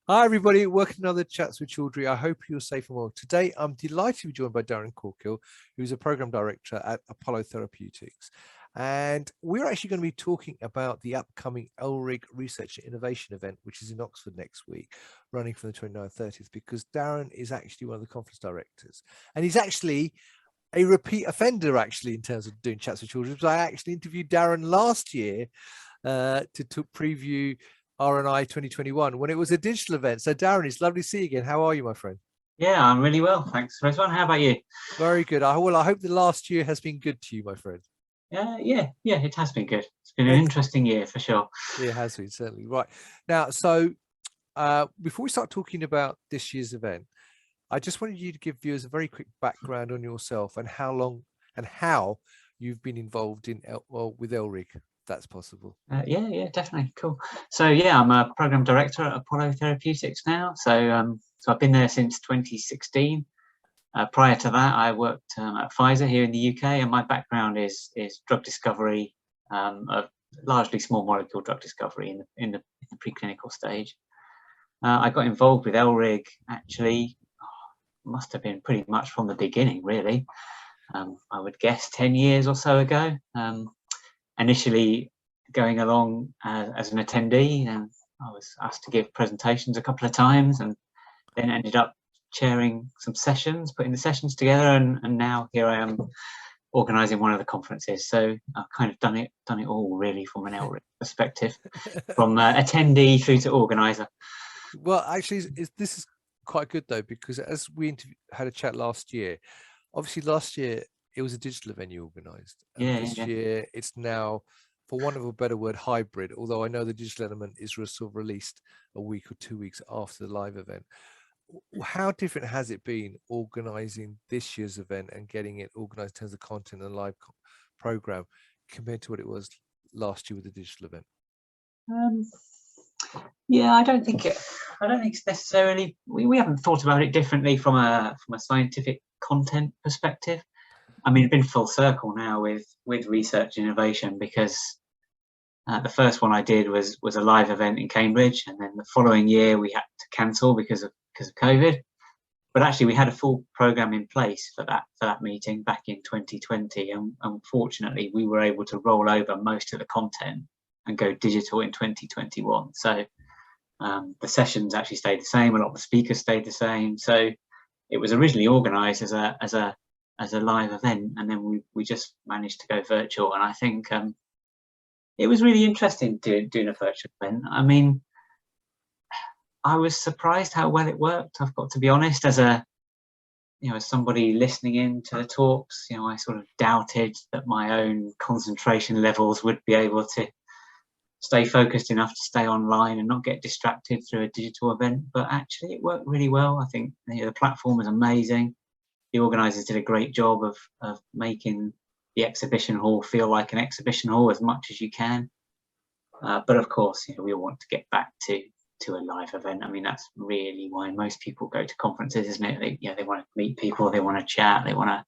Hi everybody, welcome to another Chats with Children. I hope you're safe and well. Today I'm delighted to be joined by Darren Cawkill, who's a program director at Apollo Therapeutics. And we're actually going to be talking about the upcoming ELRIG Research Innovation event, which is in Oxford next week, running from the 29th 30th, because Darren is actually one of the conference directors. And he's actually a repeat offender, actually, in terms of doing Chats with Children, because I actually interviewed Darren last year to preview R&I 2021 when it was a digital event. So Darren, it's lovely to see you again. How are you, my friend? Yeah, I'm really well. Thanks, Rizwan. How about you? Very good. I hope the last year has been good to you, my friend. Yeah, it has been good. It's been an interesting year for sure. It has been, certainly. Right. Now, so before we start talking about this year's event, I just wanted you to give viewers a very quick background on yourself and how long and how you've been involved in with ELRIG. That's possible. Yeah, definitely. Cool. So yeah, I'm a program director at Apollo Therapeutics now. So I've been there since 2016. Prior to that, I worked at Pfizer here in the UK, and my background is drug discovery, of largely small molecule drug discovery in the preclinical stage. I got involved with ELRIG actually, must have been pretty much from the beginning, really. I would guess 10 years or so ago. Initially going along as an attendee, and I was asked to give presentations a couple of times, and then ended up chairing some sessions, putting the sessions together, and now here I am organising one of the conferences. So I've kind of done it all really from an ELRIG perspective, from attendee through to organiser. Well, actually, this is quite good though, because as we had a chat last year, obviously last year it was a digital event you organised, and this year it's now, for want of a better word, hybrid, although I know the digital element is sort of released a week or 2 weeks after the live event. How different has it been organising this year's event and getting it organised in terms of content and live program compared to what it was last year with the digital event? Yeah, I don't think it's necessarily, we haven't thought about it differently from a scientific content perspective. I mean, it's been full circle now with research innovation, because the first one I did was a live event in Cambridge, and then the following year we had to cancel because of COVID. But actually, we had a full program in place for that meeting back in 2020, and unfortunately, we were able to roll over most of the content and go digital in 2021. So the sessions actually stayed the same. A lot of the speakers stayed the same. So it was originally organised as a live event, and then we just managed to go virtual. And I think it was really interesting doing a virtual event. I mean, I was surprised how well it worked, I've got to be honest. As somebody listening in to the talks, I sort of doubted that my own concentration levels would be able to stay focused enough to stay online and not get distracted through a digital event. But actually it worked really well. I think the platform was amazing. The organisers did a great job of making the exhibition hall feel like an exhibition hall as much as you can. But of course, we all want to get back to a live event. I mean, that's really why most people go to conferences, isn't it? They want to meet people, they want to chat, they want to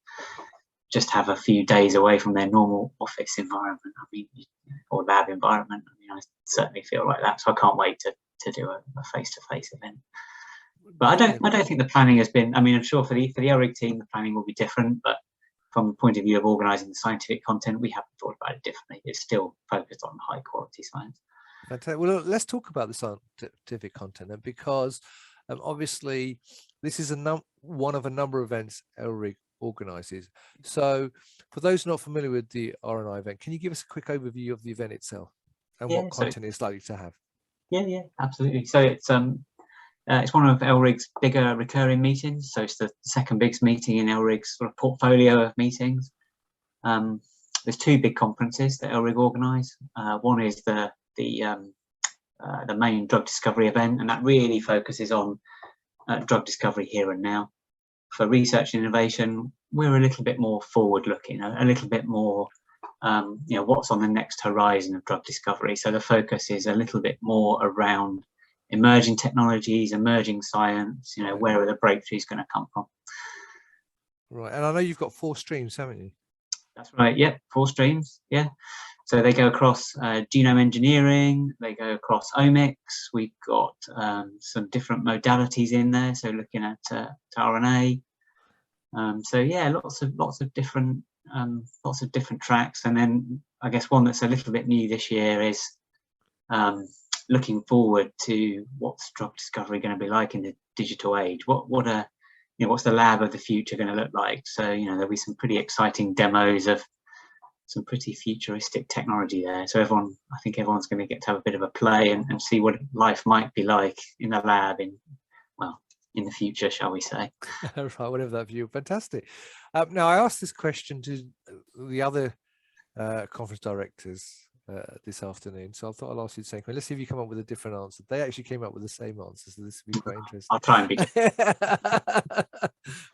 just have a few days away from their normal office environment. I mean, or lab environment. I mean, I certainly feel like that. So I can't wait to do a face-to-face event. But I don't think the planning has been. I mean, I'm sure for the ELRIG team, the planning will be different. But from the point of view of organising the scientific content, we haven't thought about it differently. It's still focused on high-quality science. Fantastic. Well, let's talk about the scientific content then, because obviously this is one of a number of events ELRIG organises. So for those not familiar with the R&I event, can you give us a quick overview of the event itself and what content it's likely to have? Yeah, absolutely. So it's one of ELRIG's bigger recurring meetings. So it's the second biggest meeting in ELRIG's sort of portfolio of meetings. There's two big conferences that ELRIG organise. One is the main drug discovery event, and that really focuses on drug discovery here and now. For research and innovation, we're a little bit more forward-looking, a little bit more, what's on the next horizon of drug discovery. So the focus is a little bit more around emerging technologies, emerging science. Where are the breakthroughs going to come from? Right, and I know you've got 4 streams, haven't you? That's right. Yeah, 4 streams. Yeah. So they go across genome engineering, they go across omics. We've got some different modalities in there, so looking at RNA. So yeah, lots of different tracks. And then I guess one that's a little bit new this year is looking forward to what's drug discovery going to be like in the digital age. What's the lab of the future going to look like? So there'll be some pretty exciting demos of some pretty futuristic technology there. So I think everyone's going to get to have a bit of a play and see what life might be like in the lab in the future, shall we say. Right, whatever that view. Fantastic. Now, I asked this question to the other conference directors this afternoon, so I thought I'll ask you the same question. Let's see if you come up with a different answer. They actually came up with the same answer, so this will be quite interesting. I'll try and be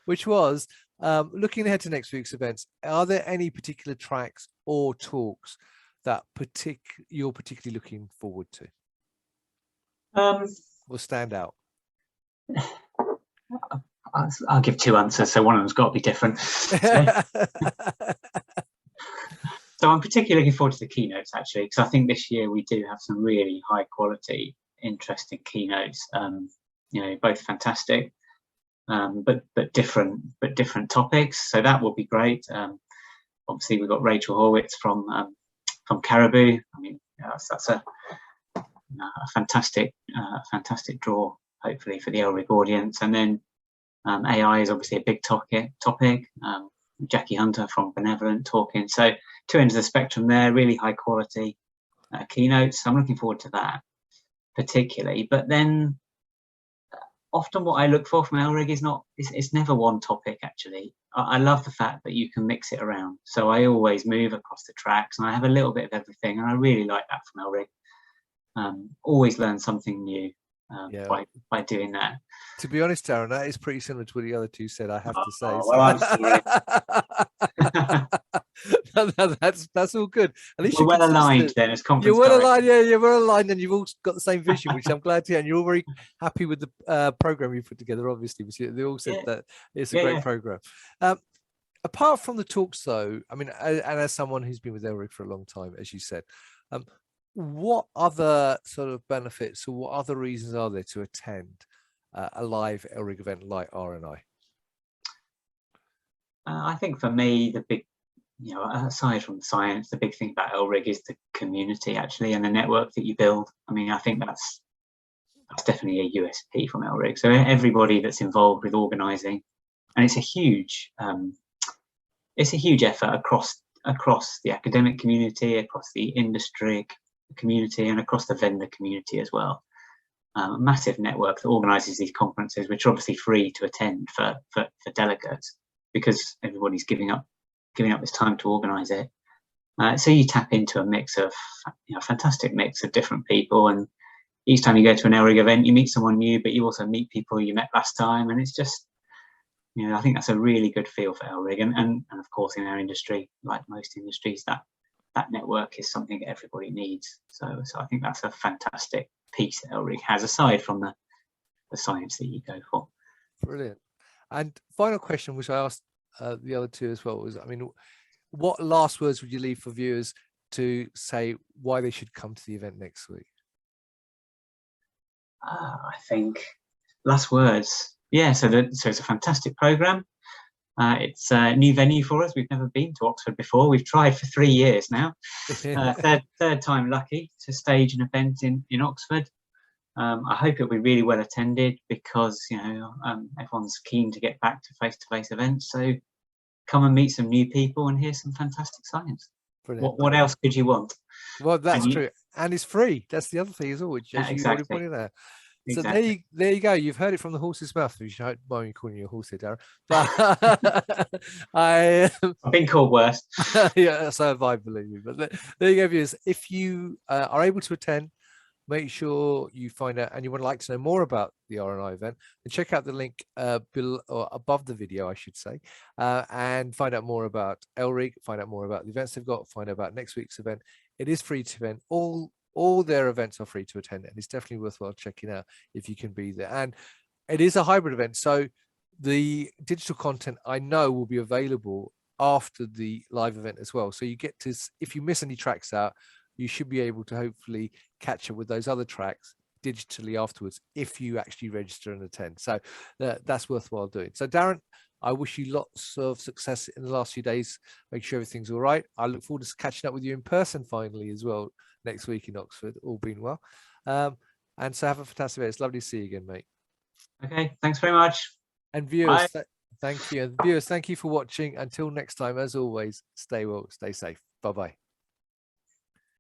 which was, looking ahead to next week's events, are there any particular tracks or talks that you're particularly looking forward to? Will stand out? I'll give two answers, so one of them's got to be different. So I'm particularly looking forward to the keynotes, actually, because I think this year we do have some really high quality, interesting keynotes. Both fantastic, but different topics. So that will be great. Obviously, we've got Rachel Horwitz from Caribou. I mean, that's a fantastic draw, hopefully, for the ELRIG audience. And then AI is obviously a big topic. Jackie Hunter from Benevolent talking. So two ends of the spectrum there, really high quality keynotes. So I'm looking forward to that particularly. But then often what I look for from ELRIG is it's never one topic, actually. I love the fact that you can mix it around. So I always move across the tracks and I have a little bit of everything, and I really like that from ELRIG. Always learn something new by doing that. To be honest, Darren, that is pretty similar to what the other two said, I have to say. Well, I'm sorry. No, that's all good. At least we're well aligned then as conference. You're well aligned, yeah, you're well aligned, and you've all got the same vision, which I'm glad to hear. And you're all very happy with the program you put together, obviously. They all said that it's a great program. Apart from the talks, though, I mean, and as someone who's been with ELRIG for a long time, as you said, what other sort of benefits or what other reasons are there to attend a live ELRIG event like R&I? I think for me, the big, aside from the science, the big thing about ELRIG is the community, actually, and the network that you build. I mean, I think that's definitely a USP from ELRIG. So everybody that's involved with organising, and it's a huge effort across the academic community, across the industry community, and across the vendor community as well. A massive network that organises these conferences, which are obviously free to attend for delegates, because everybody's giving up this time to organise it. So you tap into a mix of, fantastic mix of different people, and each time you go to an ELRIG event, you meet someone new, but you also meet people you met last time, and it's just, I think that's a really good feel for ELRIG, and of course in our industry, like most industries, that network is something that everybody needs. So I think that's a fantastic piece that ELRIG has, aside from the science that you go for. Brilliant. And final question, which I asked the other two as well, was, I mean, what last words would you leave for viewers to say why they should come to the event next week? I think last words. Yeah, so it's a fantastic program. It's a new venue for us. We've never been to Oxford before. We've tried for 3 years now. Third time lucky to stage an event in Oxford. I hope it'll be really well attended, because everyone's keen to get back to face-to-face events. So come and meet some new people and hear some fantastic science. Brilliant. What else could you want? Well, that's true, and it's free. That's the other thing as well, which as you already pointed out. So there you go. You've heard it from the horse's mouth. You should mind me calling you a horse here, Darren. But I've been called worse. Yeah, so have I, believe me. But there you go, viewers. If you are able to attend, make sure you find out, and you would like to know more about the R&I event, then check out the link below, or above the video, I should say, and find out more about ELRIG, find out more about the events they've got, find out about next week's event. It is free to attend. All their events are free to attend, and it's definitely worthwhile checking out if you can be there. And it is a hybrid event, so the digital content I know will be available after the live event as well. So you get to, if you miss any tracks out, you should be able to hopefully catch up with those other tracks digitally afterwards if you actually register and attend. So that's worthwhile doing. So Darren, I wish you lots of success in the last few days. Make sure everything's all right. I look forward to catching up with you in person finally as well next week in Oxford, all being well. And so have a fantastic day. It's lovely to see you again, mate. Okay, thanks very much. And viewers, thank you. And viewers, thank you for watching. Until next time, as always, stay well, stay safe. Bye-bye.